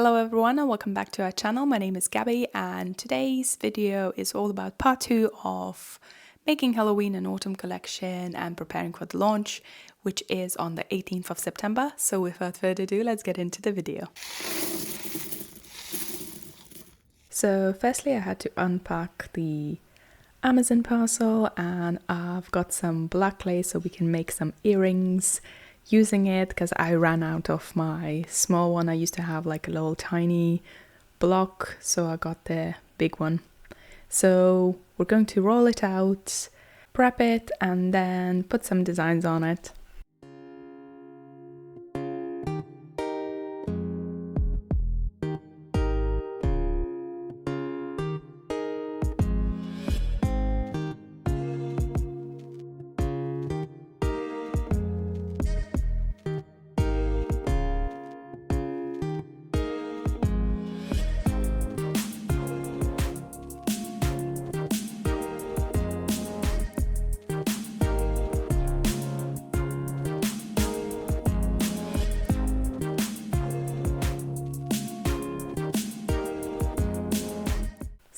Hello everyone and welcome back to our channel. My name is Gabby and today's video is all about part 2 of making Halloween and autumn collection and preparing for the launch, which is on the 18th of September. So without further ado, let's get into the video. So firstly, I had to unpack the Amazon parcel and I've got some black clay so we can make some earrings using it because I ran out of my small one. I used to have like a little tiny block, so I got the big one. So we're going to roll it out, prep it, and then put some designs on it.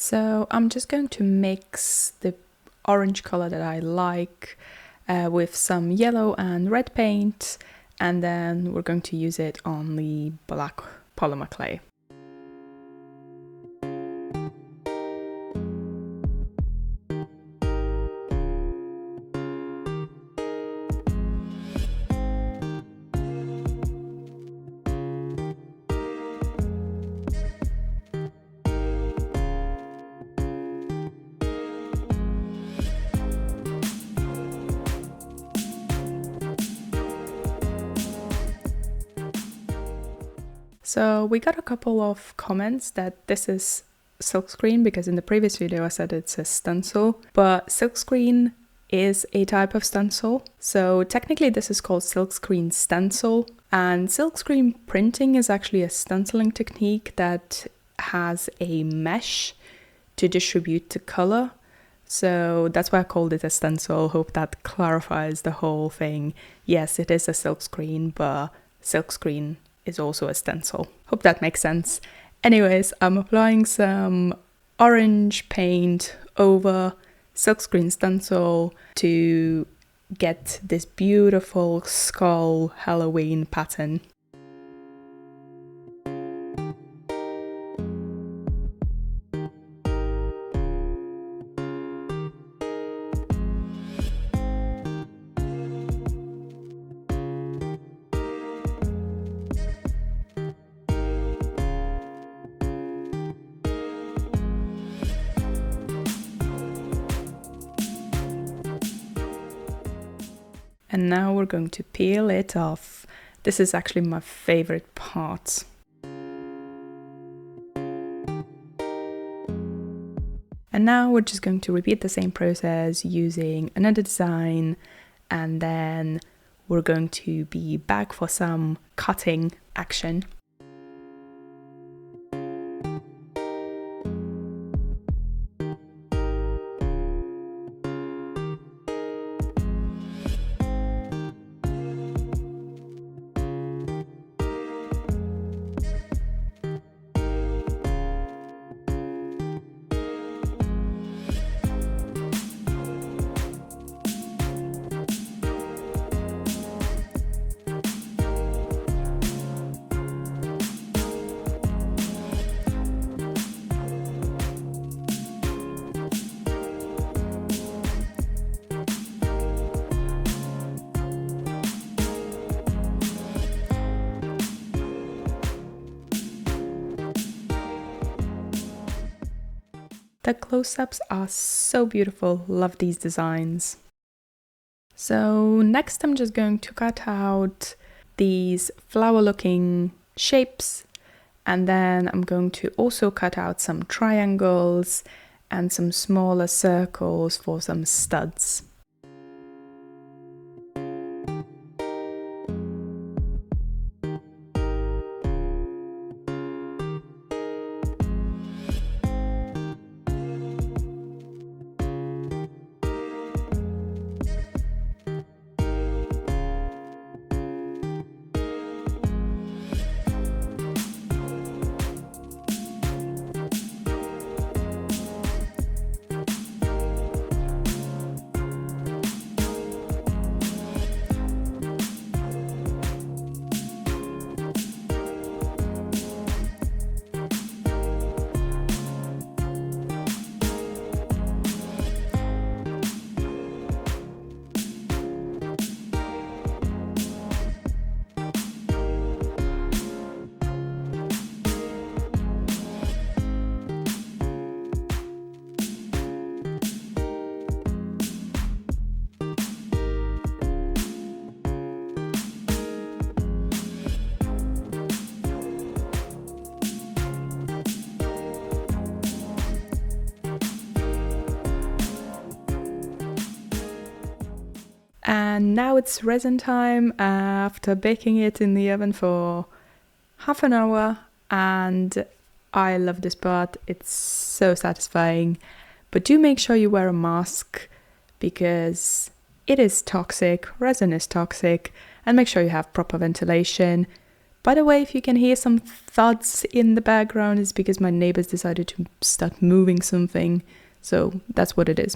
So I'm just going to mix the orange color that I like with some yellow and red paint, and then we're going to use it on the black polymer clay. So we got a couple of comments that this is silkscreen, because in the previous video I said it's a stencil, but silkscreen is a type of stencil. So technically this is called silkscreen stencil, and silkscreen printing is actually a stenciling technique that has a mesh to distribute the color. So that's why I called it a stencil. Hope that clarifies the whole thing. Yes, it is a silkscreen, but silkscreen is also a stencil. Hope that makes sense. Anyways, I'm applying some orange paint over silkscreen stencil to get this beautiful skull Halloween pattern. And now we're going to peel it off. This is actually my favorite part. And now we're just going to repeat the same process using another design, and then we're going to be back for some cutting action. The close-ups are so beautiful, love these designs. So next I'm just going to cut out these flower-looking shapes, and then I'm going to also cut out some triangles and some smaller circles for some studs. And now it's resin time after baking it in the oven for half an hour, and I love this part. It's so satisfying. But do make sure you wear a mask because it is toxic, resin is toxic, and make sure you have proper ventilation. By the way, if you can hear some thuds in the background, it's because my neighbors decided to start moving something, so that's what it is.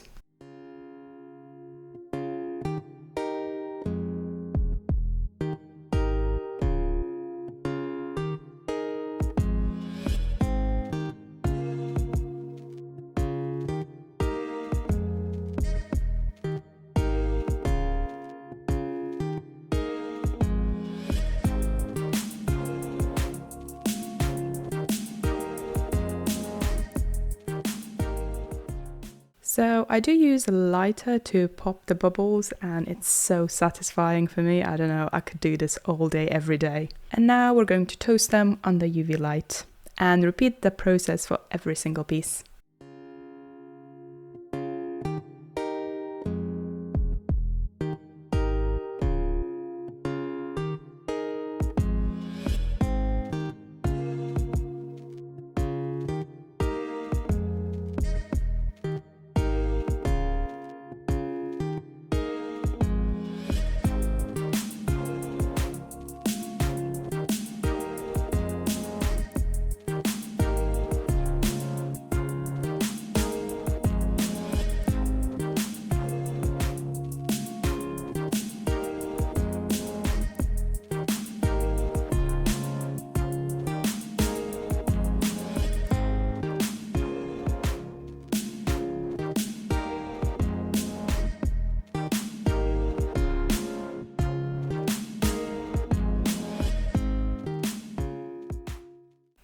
So I do use a lighter to pop the bubbles, and it's so satisfying for me. I don't know, I could do this all day, every day. And now we're going to toast them under UV light and repeat the process for every single piece.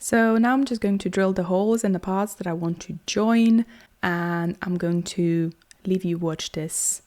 So now I'm just going to drill the holes in the parts that I want to join, and I'm going to leave you watch this.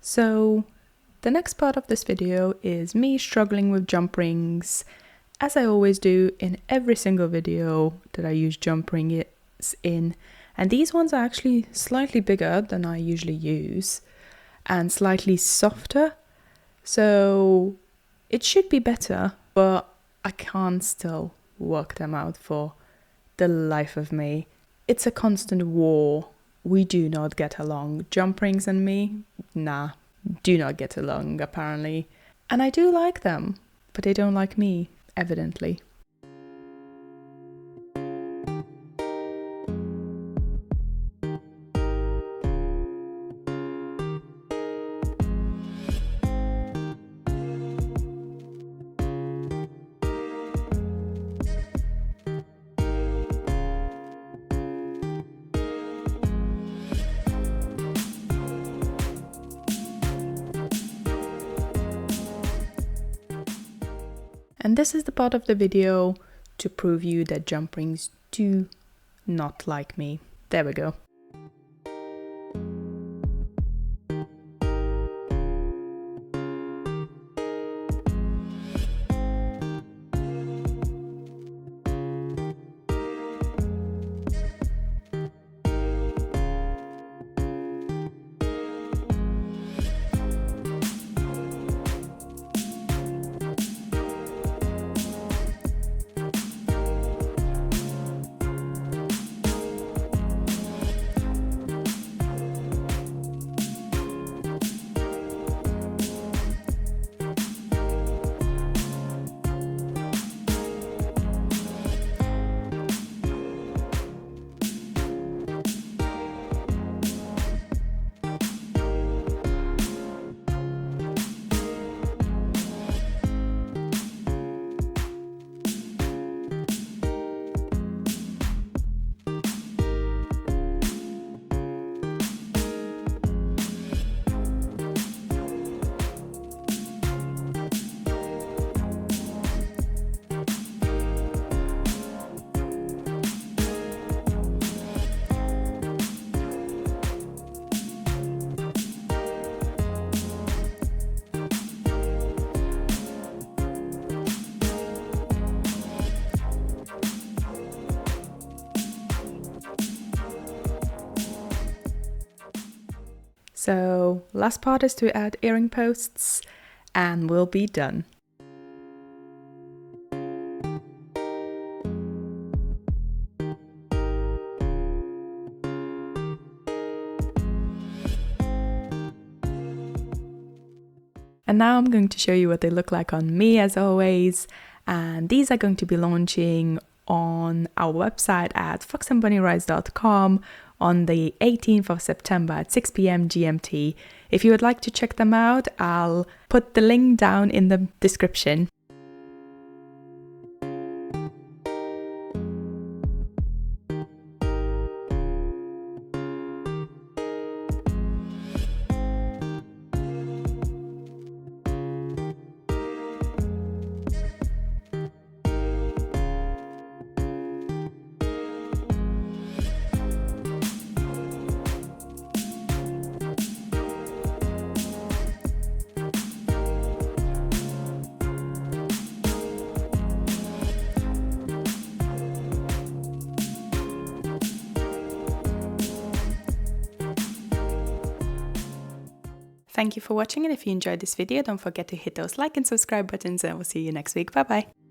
So the next part of this video is me struggling with jump rings, as I always do in every single video that I use jump rings in. And these ones are actually slightly bigger than I usually use and slightly softer. So it should be better, but I can't still work them out for the life of me. It's a constant war. We do not get along. Jump rings and me, nah, do not get along apparently. And I do like them, but they don't like me, evidently. And this is the part of the video to prove you that jump rings do not like me. There we go. So last part is to add earring posts and we'll be done. And now I'm going to show you what they look like on me as always. And these are going to be launching on our website at foxandbunnyrise.com on the 18th of September at 6 p.m. GMT. If you would like to check them out, I'll put the link down in the description. Thank you for watching, and if you enjoyed this video, don't forget to hit those like and subscribe buttons, and I will see you next week. Bye bye!